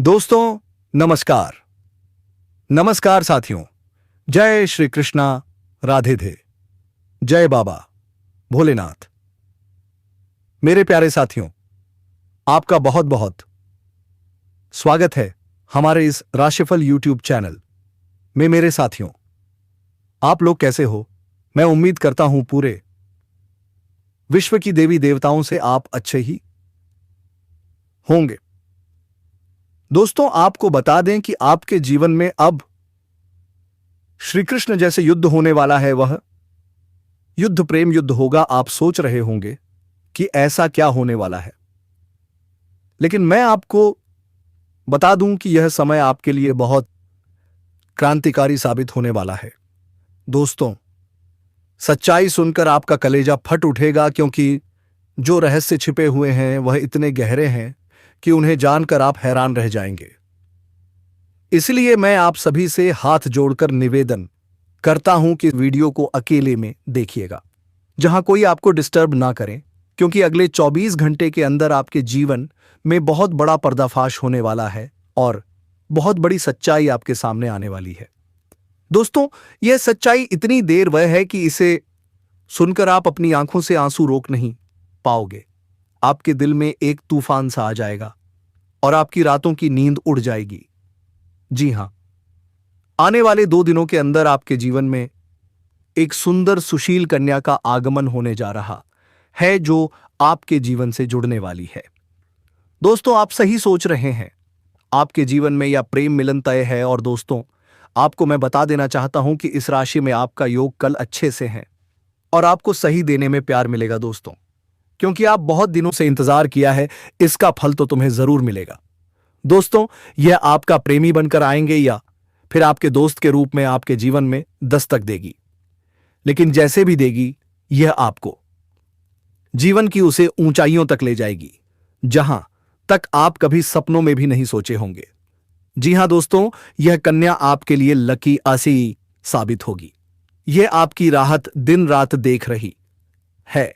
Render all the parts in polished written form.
दोस्तों नमस्कार। नमस्कार साथियों। जय श्री कृष्णा, राधे धे, जय बाबा भोलेनाथ। मेरे प्यारे साथियों, आपका बहुत बहुत स्वागत है हमारे इस राशिफल यूट्यूब चैनल में। मेरे साथियों, आप लोग कैसे हो? मैं उम्मीद करता हूं पूरे विश्व की देवी देवताओं से आप अच्छे ही होंगे। दोस्तों, आपको बता दें कि आपके जीवन में अब श्री कृष्ण जैसे युद्ध होने वाला है। वह युद्ध प्रेम युद्ध होगा। आप सोच रहे होंगे कि ऐसा क्या होने वाला है, लेकिन मैं आपको बता दूं कि यह समय आपके लिए बहुत क्रांतिकारी साबित होने वाला है। दोस्तों, सच्चाई सुनकर आपका कलेजा फट उठेगा, क्योंकि जो रहस्य छिपे हुए हैं वह इतने गहरे हैं कि उन्हें जानकर आप हैरान रह जाएंगे। इसलिए मैं आप सभी से हाथ जोड़कर निवेदन करता हूं कि वीडियो को अकेले में देखिएगा, जहां कोई आपको डिस्टर्ब ना करें, क्योंकि अगले 24 घंटे के अंदर आपके जीवन में बहुत बड़ा पर्दाफाश होने वाला है और बहुत बड़ी सच्चाई आपके सामने आने वाली है। दोस्तों, यह सच्चाई इतनी देर वह है कि इसे सुनकर आप अपनी आंखों से आंसू रोक नहीं पाओगे। आपके दिल में एक तूफान सा आ जाएगा और आपकी रातों की नींद उड़ जाएगी। जी हां, आने वाले 2 दिनों के अंदर आपके जीवन में एक सुंदर सुशील कन्या का आगमन होने जा रहा है, जो आपके जीवन से जुड़ने वाली है। दोस्तों, आप सही सोच रहे हैं, आपके जीवन में यह प्रेम मिलन तय है। और दोस्तों, आपको मैं बता देना चाहता हूं कि इस राशि में आपका योग कल अच्छे से है और आपको सही देने में प्यार मिलेगा। दोस्तों, क्योंकि आप बहुत दिनों से इंतजार किया है, इसका फल तो तुम्हें जरूर मिलेगा। दोस्तों, यह आपका प्रेमी बनकर आएंगे या फिर आपके दोस्त के रूप में आपके जीवन में दस्तक देगी, लेकिन जैसे भी देगी, यह आपको जीवन की उसे ऊंचाइयों तक ले जाएगी, जहां तक आप कभी सपनों में भी नहीं सोचे होंगे। जी हां दोस्तों, यह कन्या आपके लिए लकी आसी साबित होगी। यह आपकी राहत दिन रात देख रही है।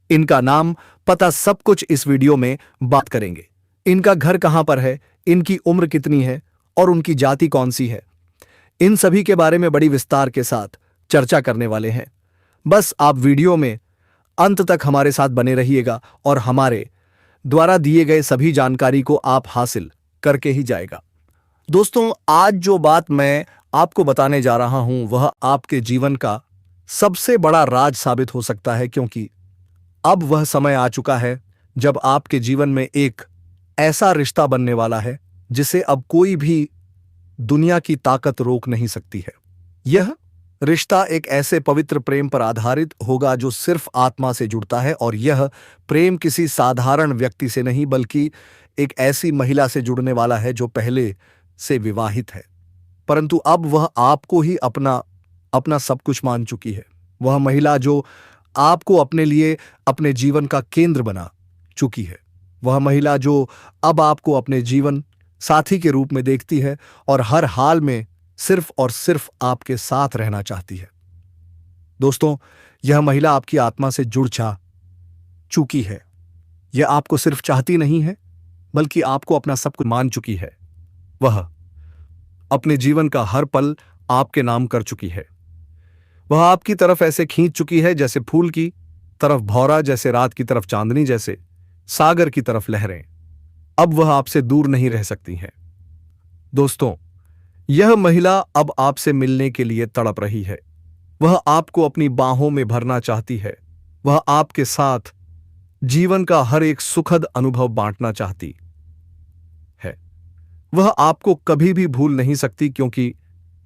इनका नाम, पता, सब कुछ इस वीडियो में बात करेंगे। इनका घर कहां पर है, इनकी उम्र कितनी है और उनकी जाति कौन सी है, इन सभी के बारे में बड़ी विस्तार के साथ चर्चा करने वाले हैं। बस आप वीडियो में अंत तक हमारे साथ बने रहिएगा और हमारे द्वारा दिए गए सभी जानकारी को आप हासिल करके ही जाएगा। दोस्तों, आज जो बात मैं आपको बताने जा रहा हूं वह आपके जीवन का सबसे बड़ा राज साबित हो सकता है, क्योंकि अब वह समय आ चुका है जब आपके जीवन में एक ऐसा रिश्ता बनने वाला है जिसे अब कोई भी दुनिया की ताकत रोक नहीं सकती है। यह रिश्ता एक ऐसे पवित्र प्रेम पर आधारित होगा जो सिर्फ आत्मा से जुड़ता है, और यह प्रेम किसी साधारण व्यक्ति से नहीं बल्कि एक ऐसी महिला से जुड़ने वाला है जो पहले से विवाहित है, परंतु अब वह आपको ही अपना सब कुछ मान चुकी है। वह महिला जो आपको अपने लिए अपने जीवन का केंद्र बना चुकी है। वह महिला जो अब आपको अपने जीवन साथी के रूप में देखती है और हर हाल में सिर्फ और सिर्फ आपके साथ रहना चाहती है। दोस्तों, यह महिला आपकी आत्मा से जुड़ जा चुकी है। यह आपको सिर्फ चाहती नहीं है, बल्कि आपको अपना सब कुछ मान चुकी है। वह अपने जीवन का हर पल आपके नाम कर चुकी है। वह आपकी तरफ ऐसे खींच चुकी है जैसे फूल की तरफ भौरा, जैसे रात की तरफ चांदनी, जैसे सागर की तरफ लहरें। अब वह आपसे दूर नहीं रह सकती है। दोस्तों, यह महिला अब आपसे मिलने के लिए तड़प रही है। वह आपको अपनी बाहों में भरना चाहती है। वह आपके साथ जीवन का हर एक सुखद अनुभव बांटना चाहती है। वह आपको कभी भी भूल नहीं सकती, क्योंकि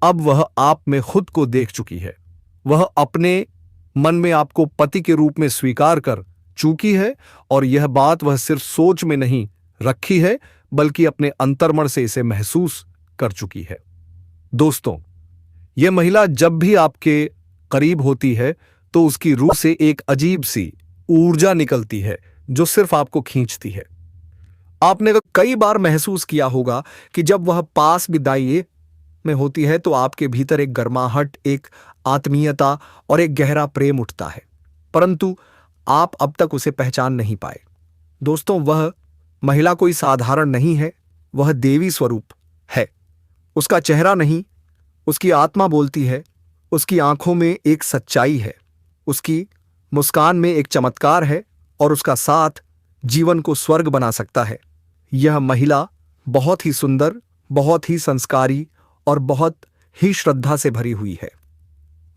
अब वह आप में खुद को देख चुकी है। वह अपने मन में आपको पति के रूप में स्वीकार कर चुकी है, और यह बात वह सिर्फ सोच में नहीं रखी है, बल्कि अपने अंतर्मन से इसे महसूस कर चुकी है। दोस्तों, यह महिला जब भी आपके करीब होती है तो उसकी रूह से एक अजीब सी ऊर्जा निकलती है जो सिर्फ आपको खींचती है। आपने कई बार महसूस किया होगा कि जब वह पास बिदाई में होती है तो आपके भीतर एक गर्माहट, एक आत्मीयता और एक गहरा प्रेम उठता है, परंतु आप अब तक उसे पहचान नहीं पाए। दोस्तों, वह महिला कोई साधारण नहीं है। वह देवी स्वरूप है। उसका चेहरा नहीं, उसकी आत्मा बोलती है। उसकी आंखों में एक सच्चाई है, उसकी मुस्कान में एक चमत्कार है और उसका साथ जीवन को स्वर्ग बना सकता है। यह महिला बहुत ही सुंदर, बहुत ही संस्कारी और बहुत ही श्रद्धा से भरी हुई है।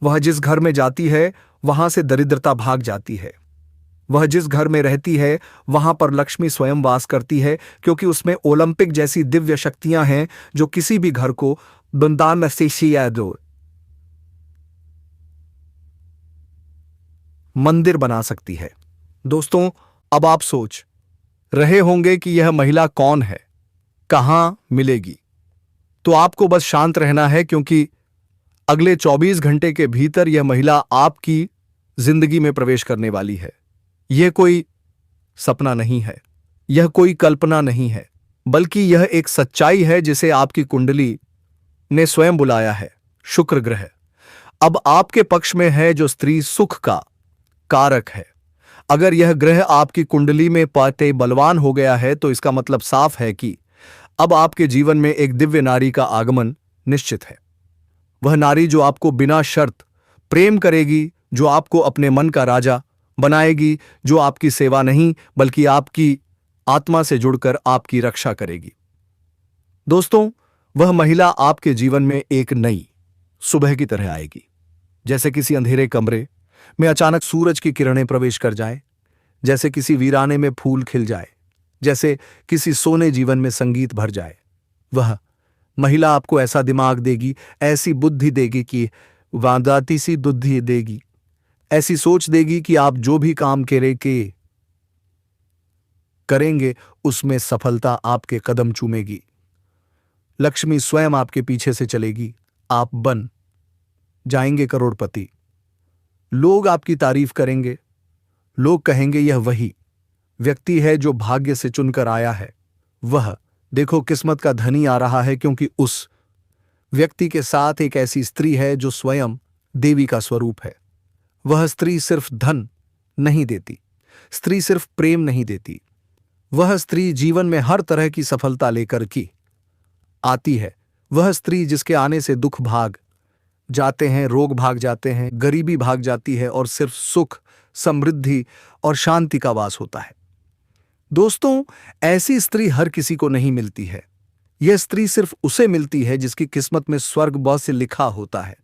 वह जिस घर में जाती है वहां से दरिद्रता भाग जाती है। वह जिस घर में रहती है वहां पर लक्ष्मी स्वयं वास करती है, क्योंकि उसमें ओलंपिक जैसी दिव्य शक्तियां हैं जो किसी भी घर को बुंदान से दो मंदिर बना सकती है। दोस्तों, अब आप सोच रहे होंगे कि यह महिला कौन है, कहां मिलेगी। तो आपको बस शांत रहना है, क्योंकि अगले 24 घंटे के भीतर यह महिला आपकी जिंदगी में प्रवेश करने वाली है। यह कोई सपना नहीं है, यह कोई कल्पना नहीं है, बल्कि यह एक सच्चाई है जिसे आपकी कुंडली ने स्वयं बुलाया है। शुक्र ग्रह अब आपके पक्ष में है, जो स्त्री सुख का कारक है। अगर यह ग्रह आपकी कुंडली में पाते बलवान हो गया है तो इसका मतलब साफ है कि अब आपके जीवन में एक दिव्य नारी का आगमन निश्चित है। वह नारी जो आपको बिना शर्त प्रेम करेगी, जो आपको अपने मन का राजा बनाएगी, जो आपकी सेवा नहीं बल्कि आपकी आत्मा से जुड़कर आपकी रक्षा करेगी। दोस्तों, वह महिला आपके जीवन में एक नई सुबह की तरह आएगी, जैसे किसी अंधेरे कमरे में अचानक सूरज की किरणें प्रवेश कर जाए, जैसे किसी वीराने में फूल खिल जाए, जैसे किसी सोने जीवन में संगीत भर जाए। वह महिला आपको ऐसा दिमाग देगी, ऐसी बुद्धि देगी कि वादाती सी बुद्धि देगी, ऐसी सोच देगी कि आप जो भी काम करेंगे उसमें सफलता आपके कदम चूमेगी। लक्ष्मी स्वयं आपके पीछे से चलेगी, आप बन जाएंगे करोड़पति। लोग आपकी तारीफ करेंगे, लोग कहेंगे यह वही व्यक्ति है जो भाग्य से चुनकर आया है। वह देखो किस्मत का धनी आ रहा है, क्योंकि उस व्यक्ति के साथ एक ऐसी स्त्री है जो स्वयं देवी का स्वरूप है। वह स्त्री सिर्फ धन नहीं देती, स्त्री सिर्फ प्रेम नहीं देती, वह स्त्री जीवन में हर तरह की सफलता लेकर की आती है। वह स्त्री जिसके आने से दुख भाग जाते हैं, रोग भाग जाते हैं, गरीबी भाग जाती है और सिर्फ सुख, समृद्धि और शांति का वास होता है। दोस्तों, ऐसी स्त्री हर किसी को नहीं मिलती है। यह स्त्री सिर्फ उसे मिलती है जिसकी किस्मत में स्वर्ग बहुत से लिखा होता है।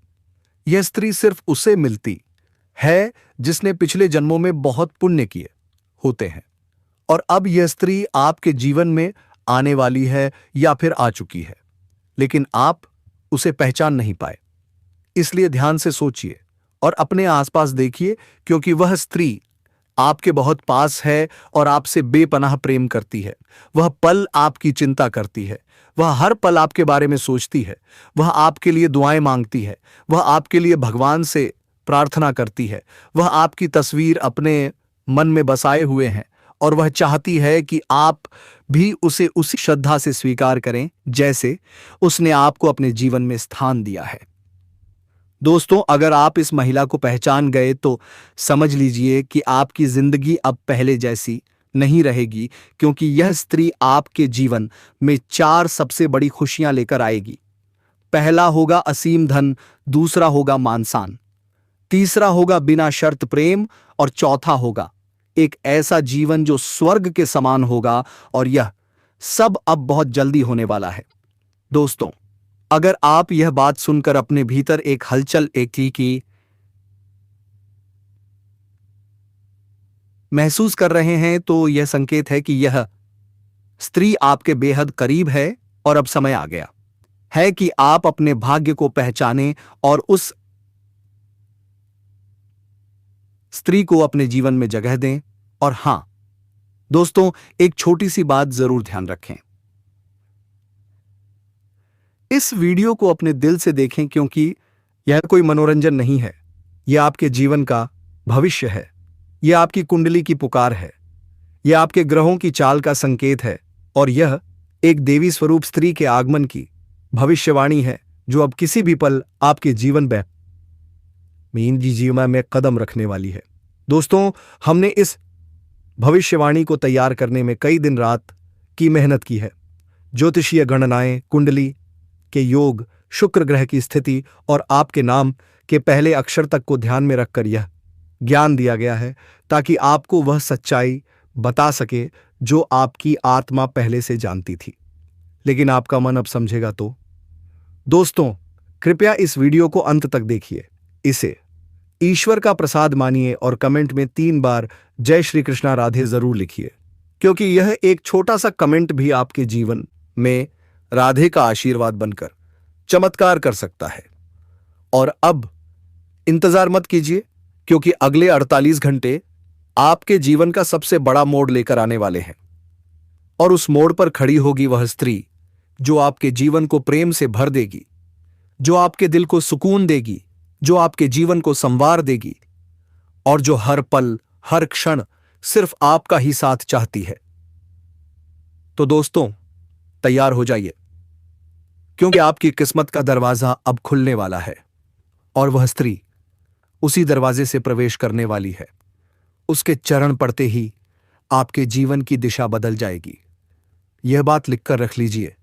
यह स्त्री सिर्फ उसे मिलती है जिसने पिछले जन्मों में बहुत पुण्य किए होते हैं, और अब यह स्त्री आपके जीवन में आने वाली है या फिर आ चुकी है, लेकिन आप उसे पहचान नहीं पाए। इसलिए ध्यान से सोचिए और अपने आसपास देखिए, क्योंकि वह स्त्री आपके बहुत पास है और आपसे बेपनाह प्रेम करती है। वह पल आपकी चिंता करती है, वह हर पल आपके बारे में सोचती है, वह आपके लिए दुआएं मांगती है, वह आपके लिए भगवान से प्रार्थना करती है, वह आपकी तस्वीर अपने मन में बसाए हुए हैं और वह चाहती है कि आप भी उसे उसी श्रद्धा से स्वीकार करें जैसे उसने आपको अपने जीवन में स्थान दिया है। दोस्तों, अगर आप इस महिला को पहचान गए तो समझ लीजिए कि आपकी जिंदगी अब पहले जैसी नहीं रहेगी, क्योंकि यह स्त्री आपके जीवन में 4 सबसे बड़ी खुशियां लेकर आएगी। पहला होगा असीम धन, दूसरा होगा मान-सम्मान, तीसरा होगा बिना शर्त प्रेम और चौथा होगा एक ऐसा जीवन जो स्वर्ग के समान होगा, और यह सब अब बहुत जल्दी होने वाला है। दोस्तों, अगर आप यह बात सुनकर अपने भीतर एक हलचल की महसूस कर रहे हैं तो यह संकेत है कि यह स्त्री आपके बेहद करीब है और अब समय आ गया है कि आप अपने भाग्य को पहचानें और उस स्त्री को अपने जीवन में जगह दें। और हां दोस्तों, एक छोटी सी बात जरूर ध्यान रखें, इस वीडियो को अपने दिल से देखें, क्योंकि यह कोई मनोरंजन नहीं है, यह आपके जीवन का भविष्य है, यह आपकी कुंडली की पुकार है, यह आपके ग्रहों की चाल का संकेत है, और यह एक देवी स्वरूप स्त्री के आगमन की भविष्यवाणी है जो अब किसी भी पल आपके जीवन में कदम रखने वाली है। दोस्तों, हमने इस भविष्यवाणी को तैयार करने में कई दिन रात की मेहनत की है। ज्योतिषीय गणनाएं, कुंडली के योग, शुक्र ग्रह की स्थिति और आपके नाम के पहले अक्षर तक को ध्यान में रखकर यह ज्ञान दिया गया है ताकि आपको वह सच्चाई बता सके जो आपकी आत्मा पहले से जानती थी, लेकिन आपका मन अब समझेगा तो। दोस्तों, कृपया इस वीडियो को अंत तक देखिए, इसे ईश्वर का प्रसाद मानिए और कमेंट में 3 बार जय श्री कृष्णा राधे जरूर लिखिए, क्योंकि यह एक छोटा सा कमेंट भी आपके जीवन में राधे का आशीर्वाद बनकर चमत्कार कर सकता है। और अब इंतजार मत कीजिए, क्योंकि अगले 48 घंटे आपके जीवन का सबसे बड़ा मोड़ लेकर आने वाले हैं। और उस मोड़ पर खड़ी होगी वह स्त्री जो आपके जीवन को प्रेम से भर देगी, जो आपके दिल को सुकून देगी, जो आपके जीवन को संवार देगी और जो हर पल हर क्षण सिर्फ आपका ही साथ चाहती है। तो दोस्तों, तैयार हो जाइए, क्योंकि आपकी किस्मत का दरवाजा अब खुलने वाला है और वह स्त्री उसी दरवाजे से प्रवेश करने वाली है। उसके चरण पड़ते ही आपके जीवन की दिशा बदल जाएगी। यह बात लिखकर रख लीजिए,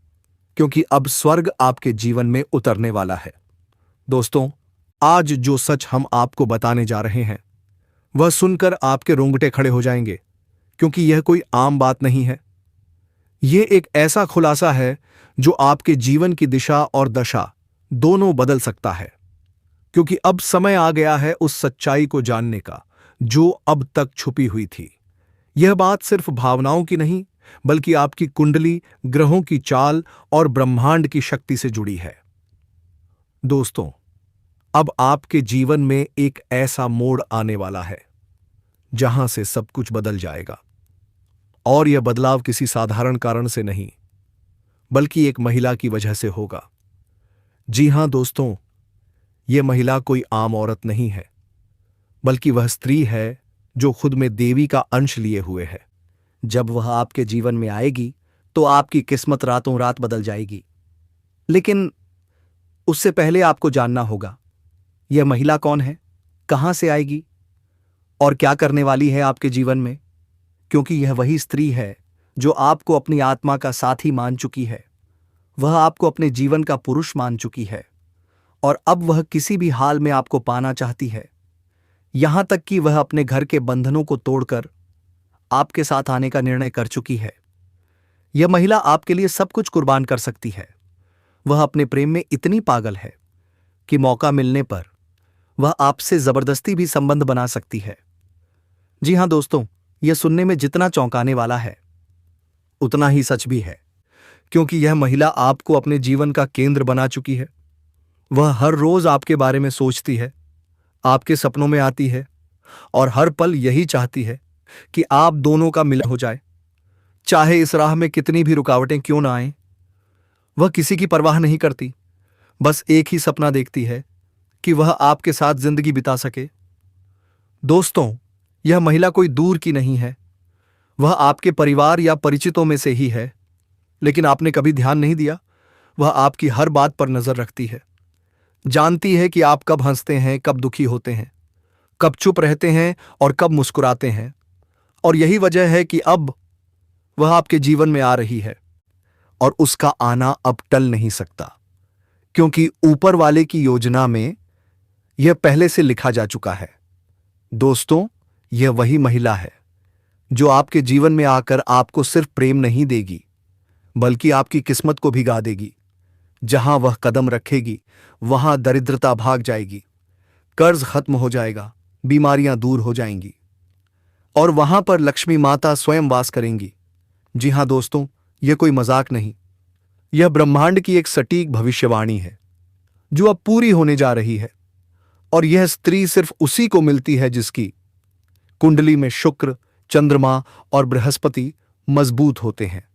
क्योंकि अब स्वर्ग आपके जीवन में उतरने वाला है। दोस्तों, आज जो सच हम आपको बताने जा रहे हैं वह सुनकर आपके रोंगटे खड़े हो जाएंगे, क्योंकि यह कोई आम बात नहीं है। यह एक ऐसा खुलासा है जो आपके जीवन की दिशा और दशा दोनों बदल सकता है, क्योंकि अब समय आ गया है उस सच्चाई को जानने का जो अब तक छुपी हुई थी। यह बात सिर्फ भावनाओं की नहीं, बल्कि आपकी कुंडली, ग्रहों की चाल और ब्रह्मांड की शक्ति से जुड़ी है। दोस्तों, अब आपके जीवन में एक ऐसा मोड़ आने वाला है जहां से सब कुछ बदल जाएगा। और यह बदलाव किसी साधारण कारण से नहीं, बल्कि एक महिला की वजह से होगा। जी हां दोस्तों, यह महिला कोई आम औरत नहीं है, बल्कि वह स्त्री है जो खुद में देवी का अंश लिए हुए है। जब वह आपके जीवन में आएगी तो आपकी किस्मत रातों रात बदल जाएगी। लेकिन उससे पहले आपको जानना होगा, यह महिला कौन है, कहां से आएगी और क्या करने वाली है आपके जीवन में, क्योंकि यह वही स्त्री है जो आपको अपनी आत्मा का साथी मान चुकी है। वह आपको अपने जीवन का पुरुष मान चुकी है और अब वह किसी भी हाल में आपको पाना चाहती है। यहां तक कि वह अपने घर के बंधनों को तोड़कर आपके साथ आने का निर्णय कर चुकी है। यह महिला आपके लिए सब कुछ कुर्बान कर सकती है। वह अपने प्रेम में इतनी पागल है कि मौका मिलने पर वह आपसे जबरदस्ती भी संबंध बना सकती है। जी हां दोस्तों, यह सुनने में जितना चौंकाने वाला है उतना ही सच भी है, क्योंकि यह महिला आपको अपने जीवन का केंद्र बना चुकी है। वह हर रोज आपके बारे में सोचती है, आपके सपनों में आती है और हर पल यही चाहती है कि आप दोनों का मिलन हो जाए, चाहे इस राह में कितनी भी रुकावटें क्यों ना आएं। वह किसी की परवाह नहीं करती, बस एक ही सपना देखती है कि वह आपके साथ जिंदगी बिता सके। दोस्तों, यह महिला कोई दूर की नहीं है, वह आपके परिवार या परिचितों में से ही है, लेकिन आपने कभी ध्यान नहीं दिया। वह आपकी हर बात पर नजर रखती है, जानती है कि आप कब हंसते हैं, कब दुखी होते हैं, कब चुप रहते हैं और कब मुस्कुराते हैं। और यही वजह है कि अब वह आपके जीवन में आ रही है और उसका आना अब टल नहीं सकता, क्योंकि ऊपर वाले की योजना में यह पहले से लिखा जा चुका है। दोस्तों, यह वही महिला है जो आपके जीवन में आकर आपको सिर्फ प्रेम नहीं देगी, बल्कि आपकी किस्मत को भी गा देगी। जहां वह कदम रखेगी वहां दरिद्रता भाग जाएगी, कर्ज खत्म हो जाएगा, बीमारियां दूर हो जाएंगी और वहां पर लक्ष्मी माता स्वयं वास करेंगी। जी हां दोस्तों, यह कोई मजाक नहीं, यह ब्रह्मांड की एक सटीक भविष्यवाणी है जो अब पूरी होने जा रही है। और यह स्त्री सिर्फ उसी को मिलती है जिसकी कुंडली में शुक्र, चंद्रमा और बृहस्पति मजबूत होते हैं।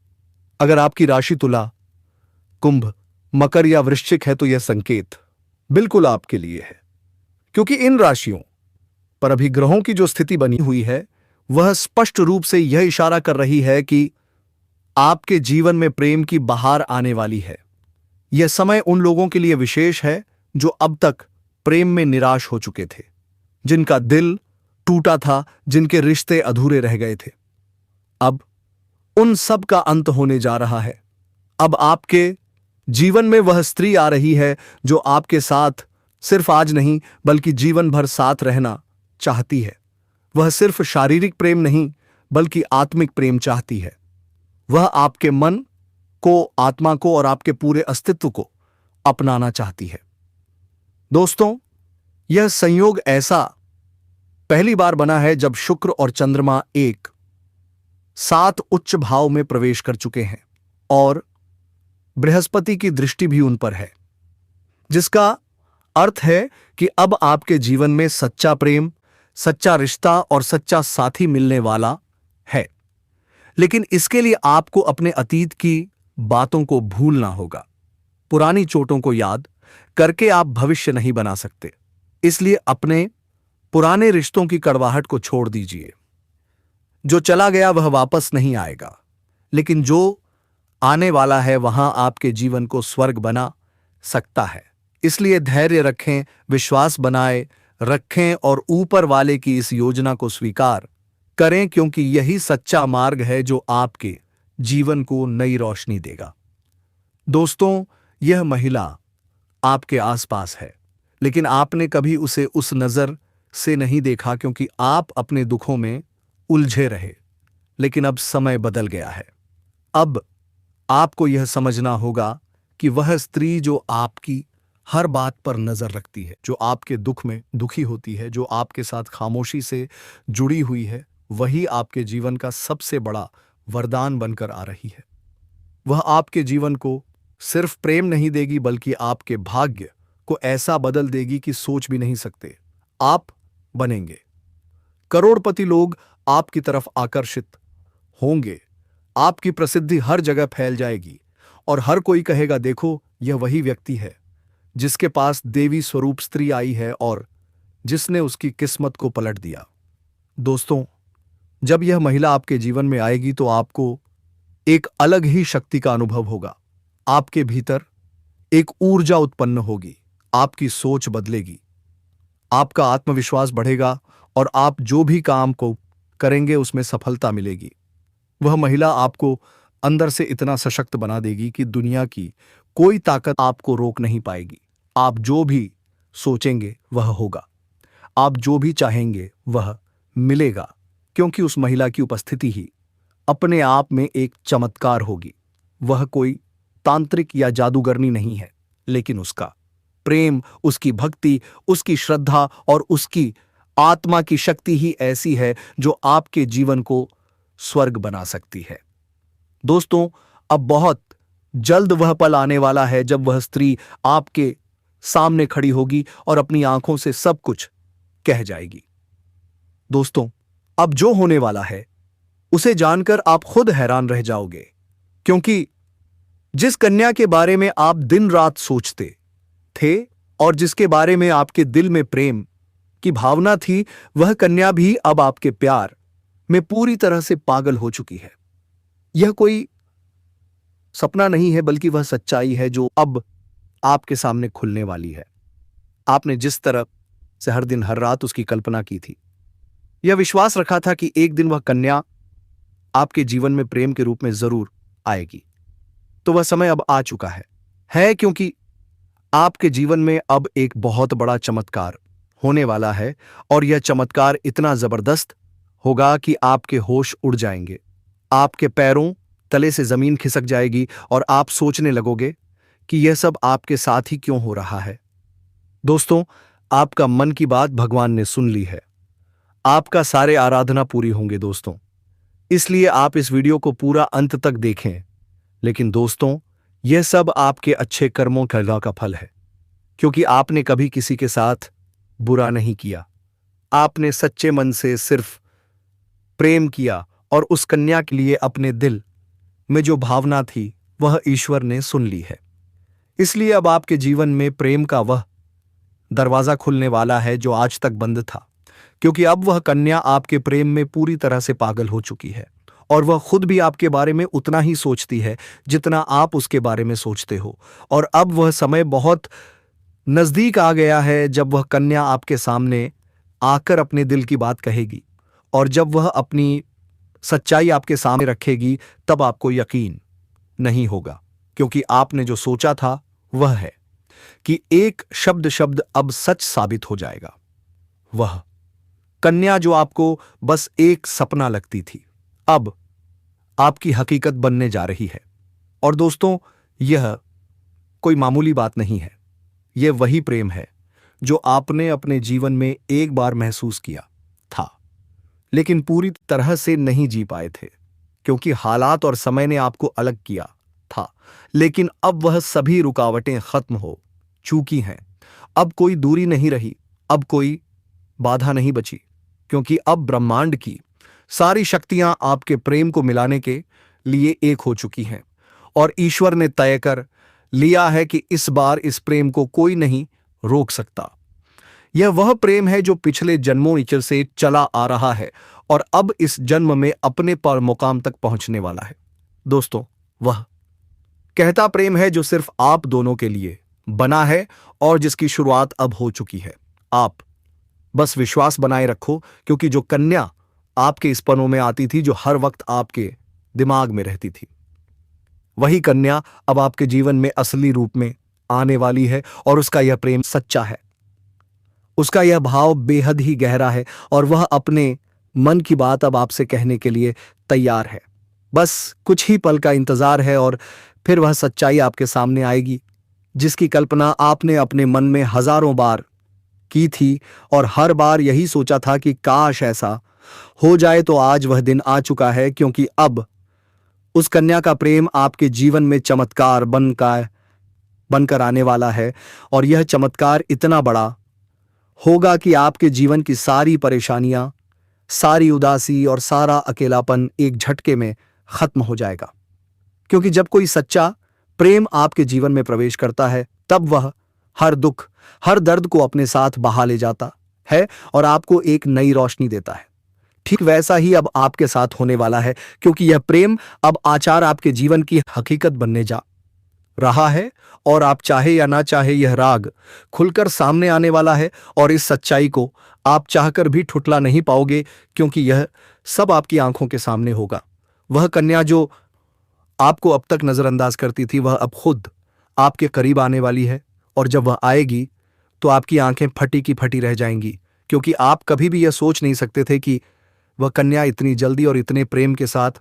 अगर आपकी राशि तुला, कुंभ, मकर या वृश्चिक है तो यह संकेत बिल्कुल आपके लिए है, क्योंकि इन राशियों पर अभी ग्रहों की जो स्थिति बनी हुई है वह स्पष्ट रूप से यह इशारा कर रही है कि आपके जीवन में प्रेम की बहार आने वाली है। यह समय उन लोगों के लिए विशेष है जो अब तक प्रेम में निराश हो चुके थे, जिनका दिल टूटा था, जिनके रिश्ते अधूरे रह गए थे। अब उन सब का अंत होने जा रहा है। अब आपके जीवन में वह स्त्री आ रही है जो आपके साथ सिर्फ आज नहीं बल्कि जीवन भर साथ रहना चाहती है। वह सिर्फ शारीरिक प्रेम नहीं बल्कि आत्मिक प्रेम चाहती है। वह आपके मन को, आत्मा को और आपके पूरे अस्तित्व को अपनाना चाहती है। दोस्तों, यह संयोग ऐसा पहली बार बना है जब शुक्र और चंद्रमा एक साथ उच्च भाव में प्रवेश कर चुके हैं और बृहस्पति की दृष्टि भी उन पर है, जिसका अर्थ है कि अब आपके जीवन में सच्चा प्रेम, सच्चा रिश्ता और सच्चा साथी मिलने वाला है। लेकिन इसके लिए आपको अपने अतीत की बातों को भूलना होगा। पुरानी चोटों को याद करके आप भविष्य नहीं बना सकते। इसलिए अपने पुराने रिश्तों की कड़वाहट को छोड़ दीजिए। जो चला गया वह वापस नहीं आएगा, लेकिन जो आने वाला है वहां आपके जीवन को स्वर्ग बना सकता है। इसलिए धैर्य रखें, विश्वास बनाए रखें और ऊपर वाले की इस योजना को स्वीकार करें, क्योंकि यही सच्चा मार्ग है जो आपके जीवन को नई रोशनी देगा। दोस्तों, यह महिला आपके आसपास है, लेकिन आपने कभी उसे उस नजर से नहीं देखा क्योंकि आप अपने दुखों में उलझे रहे। लेकिन अब समय बदल गया है। अब आपको यह समझना होगा कि वह स्त्री जो आपकी हर बात पर नजर रखती है, जो आपके दुख में दुखी होती है, जो आपके साथ खामोशी से जुड़ी हुई है, वही आपके जीवन का सबसे बड़ा वरदान बनकर आ रही है। वह आपके जीवन को सिर्फ प्रेम नहीं देगी बल्कि आपके भाग्य को ऐसा बदल देगी कि सोच भी नहीं सकते आप बनेंगे। करोड़पति लोग आपकी तरफ आकर्षित होंगे। आपकी प्रसिद्धि हर जगह फैल जाएगी और हर कोई कहेगा, देखो यह वही व्यक्ति है जिसके पास देवी स्वरूप स्त्री आई है और जिसने उसकी किस्मत को पलट दिया। दोस्तों, जब यह महिला आपके जीवन में आएगी तो आपको एक अलग ही शक्ति का अनुभव होगा। आपके भीतर एक ऊर्जा उत्पन्न होगी, आपकी सोच बदलेगी, आपका आत्मविश्वास बढ़ेगा और आप जो भी काम को करेंगे उसमें सफलता मिलेगी। वह महिला आपको अंदर से इतना सशक्त बना देगी कि दुनिया की कोई ताकत आपको रोक नहीं पाएगी। आप जो भी सोचेंगे वह होगा, आप जो भी चाहेंगे वह मिलेगा, क्योंकि उस महिला की उपस्थिति ही अपने आप में एक चमत्कार होगी। वह कोई तांत्रिक या जादूगरनी नहीं है, लेकिन उसका प्रेम, उसकी भक्ति, उसकी श्रद्धा और उसकी आत्मा की शक्ति ही ऐसी है जो आपके जीवन को स्वर्ग बना सकती है। दोस्तों, अब बहुत जल्द वह पल आने वाला है जब वह स्त्री आपके सामने खड़ी होगी और अपनी आंखों से सब कुछ कह जाएगी। दोस्तों, अब जो होने वाला है उसे जानकर आप खुद हैरान रह जाओगे, क्योंकि जिस कन्या के बारे में आप दिन रात सोचते थे और जिसके बारे में आपके दिल में प्रेम की भावना थी, वह कन्या भी अब आपके प्यार में पूरी तरह से पागल हो चुकी है। यह कोई सपना नहीं है बल्कि वह सच्चाई है जो अब आपके सामने खुलने वाली है। आपने जिस तरह से हर दिन हर रात उसकी कल्पना की थी, यह विश्वास रखा था कि एक दिन वह कन्या आपके जीवन में प्रेम के रूप में जरूर आएगी, तो वह समय अब आ चुका है क्योंकि आपके जीवन में अब एक बहुत बड़ा चमत्कार होने वाला है और यह चमत्कार इतना जबरदस्त होगा कि आपके होश उड़ जाएंगे, आपके पैरों तले से जमीन खिसक जाएगी और आप सोचने लगोगे कि यह सब आपके साथ ही क्यों हो रहा है। दोस्तों, आपका मन की बात भगवान ने सुन ली है, आपका सारे आराधना पूरी होंगे दोस्तों। इसलिए आप इस वीडियो को पूरा अंत तक देखें। लेकिन दोस्तों, यह सब आपके अच्छे कर्मों का फल है, क्योंकि आपने कभी किसी के साथ बुरा नहीं किया। आपने सच्चे मन से सिर्फ प्रेम किया और उस कन्या के लिए अपने दिल में जो भावना थी वह ईश्वर ने सुन ली है। इसलिए अब आपके जीवन में प्रेम का वह दरवाजा खुलने वाला है जो आज तक बंद था, क्योंकि अब वह कन्या आपके प्रेम में पूरी तरह से पागल हो चुकी है और वह खुद भी आपके बारे में उतना ही सोचती है जितना आप उसके बारे में सोचते हो। और अब वह समय बहुत नजदीक आ गया है जब वह कन्या आपके सामने आकर अपने दिल की बात कहेगी, और जब वह अपनी सच्चाई आपके सामने रखेगी तब आपको यकीन नहीं होगा, क्योंकि आपने जो सोचा था वह है कि एक शब्द शब्द अब सच साबित हो जाएगा। वह कन्या जो आपको बस एक सपना लगती थी, अब आपकी हकीकत बनने जा रही है। और दोस्तों, यह कोई मामूली बात नहीं है। यह वही प्रेम है जो आपने अपने जीवन में एक बार महसूस किया था, लेकिन पूरी तरह से नहीं जी पाए थे, क्योंकि हालात और समय ने आपको अलग किया था। लेकिन अब वह सभी रुकावटें खत्म हो चुकी हैं। अब कोई दूरी नहीं रही, अब कोई बाधा नहीं बची, क्योंकि अब ब्रह्मांड की सारी शक्तियां आपके प्रेम को मिलाने के लिए एक हो चुकी हैं। और ईश्वर ने तय कर लिया है कि इस बार इस प्रेम को कोई नहीं रोक सकता। यह वह प्रेम है जो पिछले जन्मों से चला आ रहा है और अब इस जन्म में अपने पर मुकाम तक पहुंचने वाला है। दोस्तों, वह कहता प्रेम है जो सिर्फ आप दोनों के लिए बना है और जिसकी शुरुआत अब हो चुकी है। आप बस विश्वास बनाए रखो, क्योंकि जो कन्या आपके स्पनों में आती थी, जो हर वक्त आपके दिमाग में रहती थी, वही कन्या अब आपके जीवन में असली रूप में आने वाली है। और उसका यह प्रेम सच्चा है, उसका यह भाव बेहद ही गहरा है और वह अपने मन की बात अब आपसे कहने के लिए तैयार है। बस कुछ ही पल का इंतजार है और फिर वह सच्चाई आपके सामने आएगी, जिसकी कल्पना आपने अपने मन में हजारों बार की थी और हर बार यही सोचा था कि काश ऐसा हो जाए। तो आज वह दिन आ चुका है, क्योंकि अब उस कन्या का प्रेम आपके जीवन में चमत्कार बनकर आने वाला है। और यह चमत्कार इतना बड़ा होगा कि आपके जीवन की सारी परेशानियां, सारी उदासी और सारा अकेलापन एक झटके में खत्म हो जाएगा। क्योंकि जब कोई सच्चा प्रेम आपके जीवन में प्रवेश करता है, तब वह हर दुख, हर दर्द को अपने साथ बहा ले जाता है और आपको एक नई रोशनी देता है। ठीक वैसा ही अब आपके साथ होने वाला है, क्योंकि यह प्रेम अब आचार आपके जीवन की हकीकत बनने जा रहा है। और आप चाहे या ना चाहे, यह राग खुलकर सामने आने वाला है और इस सच्चाई को आप चाहकर भी ठुठला नहीं पाओगे, क्योंकि यह सब आपकी आंखों के सामने होगा। वह कन्या जो आपको अब तक नजरअंदाज करती थी, वह अब खुद आपके करीब आने वाली है। और जब वह आएगी तो आपकी आंखें फटी की फटी रह जाएंगी, क्योंकि आप कभी भी यह सोच नहीं सकते थे कि वह कन्या इतनी जल्दी और इतने प्रेम के साथ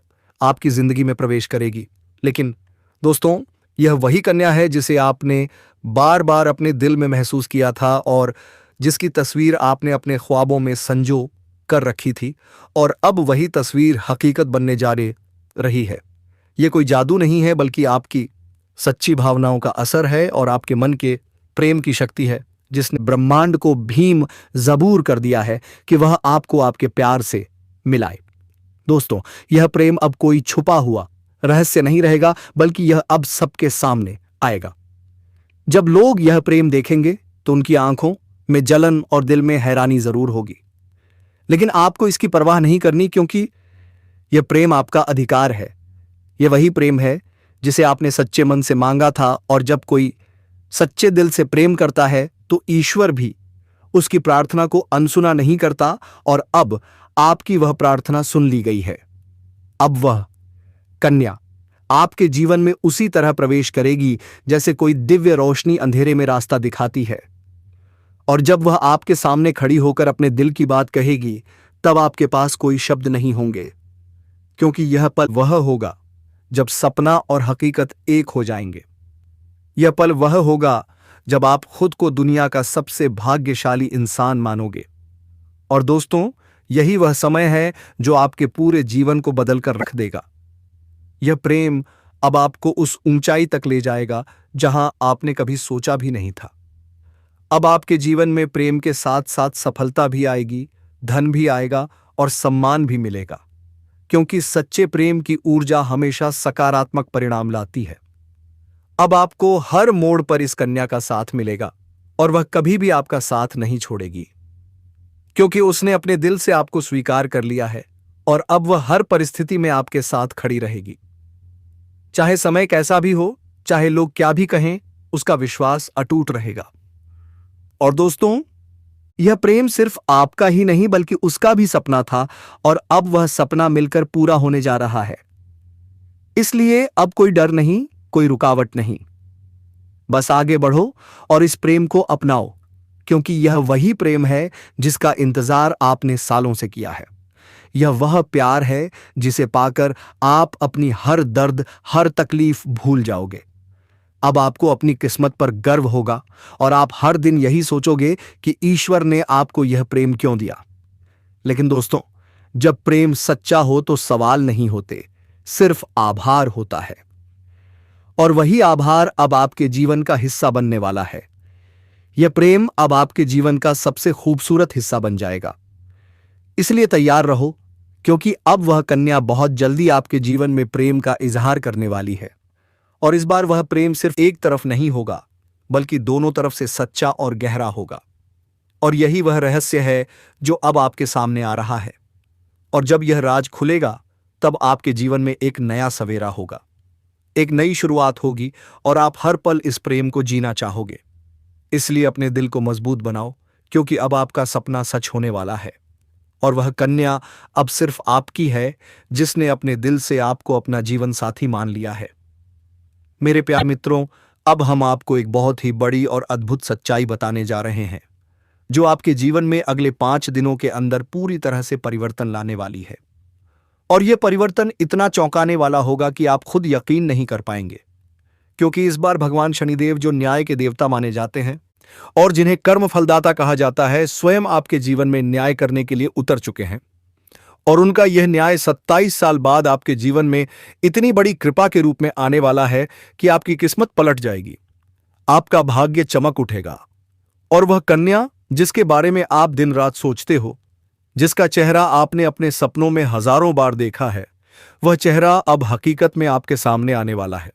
आपकी जिंदगी में प्रवेश करेगी। लेकिन दोस्तों, यह वही कन्या है जिसे आपने बार बार अपने दिल में महसूस किया था और जिसकी तस्वीर आपने अपने ख्वाबों में संजो कर रखी थी। और अब वही तस्वीर हकीकत बनने जा रही है। यह कोई जादू नहीं है, बल्कि आपकी सच्ची भावनाओं का असर है और आपके मन के प्रेम की शक्ति है, जिसने ब्रह्मांड को भीम जबूर कर दिया है कि वह आपको आपके प्यार से मिलाए। दोस्तों, यह प्रेम अब कोई छुपा हुआ रहस्य नहीं रहेगा, बल्कि यह अब सबके सामने आएगा। जब लोग यह प्रेम देखेंगे तो उनकी आंखों में जलन और दिल में हैरानी जरूर होगी, लेकिन आपको इसकी परवाह नहीं करनी, क्योंकि यह प्रेम आपका अधिकार है। यह वही प्रेम है जिसे आपने सच्चे मन से मांगा था। और जब कोई सच्चे दिल से प्रेम करता है तो ईश्वर भी उसकी प्रार्थना को अनसुना नहीं करता। और अब आपकी वह प्रार्थना सुन ली गई है। अब वह कन्या आपके जीवन में उसी तरह प्रवेश करेगी जैसे कोई दिव्य रोशनी अंधेरे में रास्ता दिखाती है। और जब वह आपके सामने खड़ी होकर अपने दिल की बात कहेगी, तब आपके पास कोई शब्द नहीं होंगे, क्योंकि यह पल वह होगा जब सपना और हकीकत एक हो जाएंगे। यह पल वह होगा जब आप खुद को दुनिया का सबसे भाग्यशाली इंसान मानोगे। और दोस्तों, यही वह समय है जो आपके पूरे जीवन को बदलकर रख देगा। यह प्रेम अब आपको उस ऊंचाई तक ले जाएगा जहां आपने कभी सोचा भी नहीं था। अब आपके जीवन में प्रेम के साथ साथ सफलता भी आएगी, धन भी आएगा और सम्मान भी मिलेगा, क्योंकि सच्चे प्रेम की ऊर्जा हमेशा सकारात्मक परिणाम लाती है। अब आपको हर मोड़ पर इस कन्या का साथ मिलेगा और वह कभी भी आपका साथ नहीं छोड़ेगी, क्योंकि उसने अपने दिल से आपको स्वीकार कर लिया है। और अब वह हर परिस्थिति में आपके साथ खड़ी रहेगी, चाहे समय कैसा भी हो, चाहे लोग क्या भी कहें, उसका विश्वास अटूट रहेगा। और दोस्तों, यह प्रेम सिर्फ आपका ही नहीं बल्कि उसका भी सपना था, और अब वह सपना मिलकर पूरा होने जा रहा है। इसलिए अब कोई डर नहीं, कोई रुकावट नहीं। बस आगे बढ़ो और इस प्रेम को अपनाओ, क्योंकि यह वही प्रेम है जिसका इंतजार आपने सालों से किया है। यह वह प्यार है जिसे पाकर आप अपनी हर दर्द, हर तकलीफ भूल जाओगे। अब आपको अपनी किस्मत पर गर्व होगा और आप हर दिन यही सोचोगे कि ईश्वर ने आपको यह प्रेम क्यों दिया। लेकिन दोस्तों, जब प्रेम सच्चा हो तो सवाल नहीं होते, सिर्फ आभार होता है। और वही आभार अब आपके जीवन का हिस्सा बनने वाला है। यह प्रेम अब आपके जीवन का सबसे खूबसूरत हिस्सा बन जाएगा। इसलिए तैयार रहो, क्योंकि अब वह कन्या बहुत जल्दी आपके जीवन में प्रेम का इजहार करने वाली है। और इस बार वह प्रेम सिर्फ एक तरफ नहीं होगा, बल्कि दोनों तरफ से सच्चा और गहरा होगा। और यही वह रहस्य है जो अब आपके सामने आ रहा है। और जब यह राज खुलेगा, तब आपके जीवन में एक नया सवेरा होगा, एक नई शुरुआत होगी और आप हर पल इस प्रेम को जीना चाहोगे। इसलिए अपने दिल को मजबूत बनाओ, क्योंकि अब आपका सपना सच होने वाला है। और वह कन्या अब सिर्फ आपकी है, जिसने अपने दिल से आपको अपना जीवन साथी मान लिया है। मेरे प्यारे मित्रों, अब हम आपको एक बहुत ही बड़ी और अद्भुत सच्चाई बताने जा रहे हैं, जो आपके जीवन में अगले 5 दिनों के अंदर पूरी तरह से परिवर्तन लाने वाली है। और यह परिवर्तन इतना चौंकाने वाला होगा कि आप खुद यकीन नहीं कर पाएंगे, क्योंकि इस बार भगवान शनिदेव, जो न्याय के देवता माने जाते हैं और जिन्हें कर्म फलदाता कहा जाता है, स्वयं आपके जीवन में न्याय करने के लिए उतर चुके हैं। और उनका यह न्याय 27 साल बाद आपके जीवन में इतनी बड़ी कृपा के रूप में आने वाला है कि आपकी किस्मत पलट जाएगी, आपका भाग्य चमक उठेगा। और वह कन्या जिसके बारे में आप दिन रात सोचते हो, जिसका चेहरा आपने अपने सपनों में हजारों बार देखा है, वह चेहरा अब हकीकत में आपके सामने आने वाला है।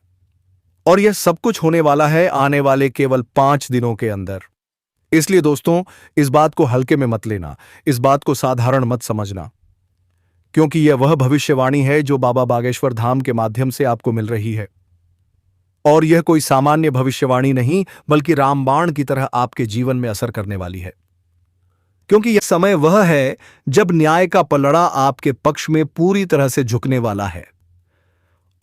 और यह सब कुछ होने वाला है आने वाले केवल 5 दिनों के अंदर। इसलिए दोस्तों, इस बात को हल्के में मत लेना, इस बात को साधारण मत समझना, क्योंकि यह वह भविष्यवाणी है जो बाबा बागेश्वर धाम के माध्यम से आपको मिल रही है। और यह कोई सामान्य भविष्यवाणी नहीं, बल्कि रामबाण की तरह आपके जीवन में असर करने वाली है। क्योंकि यह समय वह है जब न्याय का पलड़ा आपके पक्ष में पूरी तरह से झुकने वाला है।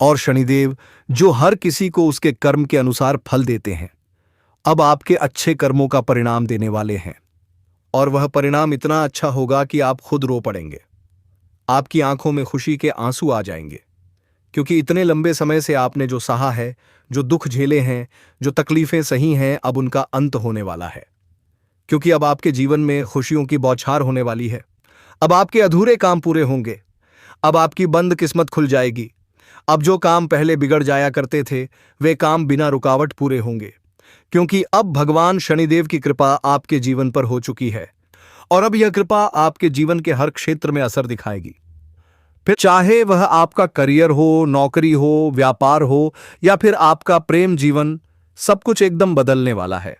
और शनिदेव, जो हर किसी को उसके कर्म के अनुसार फल देते हैं, अब आपके अच्छे कर्मों का परिणाम देने वाले हैं। और वह परिणाम इतना अच्छा होगा कि आप खुद रो पड़ेंगे। आपकी आंखों में खुशी के आंसू आ जाएंगे, क्योंकि इतने लंबे समय से आपने जो सहा है, जो दुख झेले हैं, जो तकलीफें सही हैं, अब उनका अंत होने वाला है। क्योंकि अब आपके जीवन में खुशियों की बौछार होने वाली है। अब आपके अधूरे काम पूरे होंगे, अब आपकी बंद किस्मत खुल जाएगी। अब जो काम पहले बिगड़ जाया करते थे, वे काम बिना रुकावट पूरे होंगे, क्योंकि अब भगवान शनिदेव की कृपा आपके जीवन पर हो चुकी है। और अब यह कृपा आपके जीवन के हर क्षेत्र में असर दिखाएगी। फिर चाहे वह आपका करियर हो, नौकरी हो, व्यापार हो, या फिर आपका प्रेम जीवन, सब कुछ एकदम बदलने वाला है।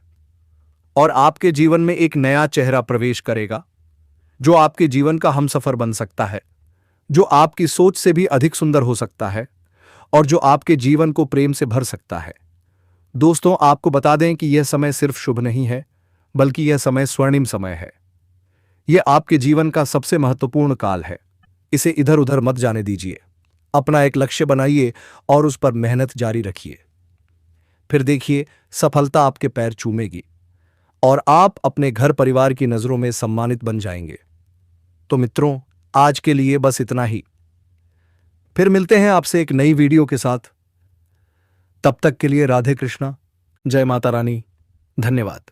और आपके जीवन में एक नया चेहरा प्रवेश करेगा, जो आपके जीवन का हमसफर बन सकता है, जो आपकी सोच से भी अधिक सुंदर हो सकता है, और जो आपके जीवन को प्रेम से भर सकता है। दोस्तों, आपको बता दें कि यह समय सिर्फ शुभ नहीं है, बल्कि यह समय स्वर्णिम समय है। यह आपके जीवन का सबसे महत्वपूर्ण काल है। इसे इधर उधर मत जाने दीजिए। अपना एक लक्ष्य बनाइए और उस पर मेहनत जारी रखिए। फिर देखिए, सफलता आपके पैर चूमेगी और आप अपने घर परिवार की नजरों में सम्मानित बन जाएंगे। तो मित्रों, आज के लिए बस इतना ही। फिर मिलते हैं आपसे एक नई वीडियो के साथ। तब तक के लिए राधे कृष्णा, जय माता रानी, धन्यवाद।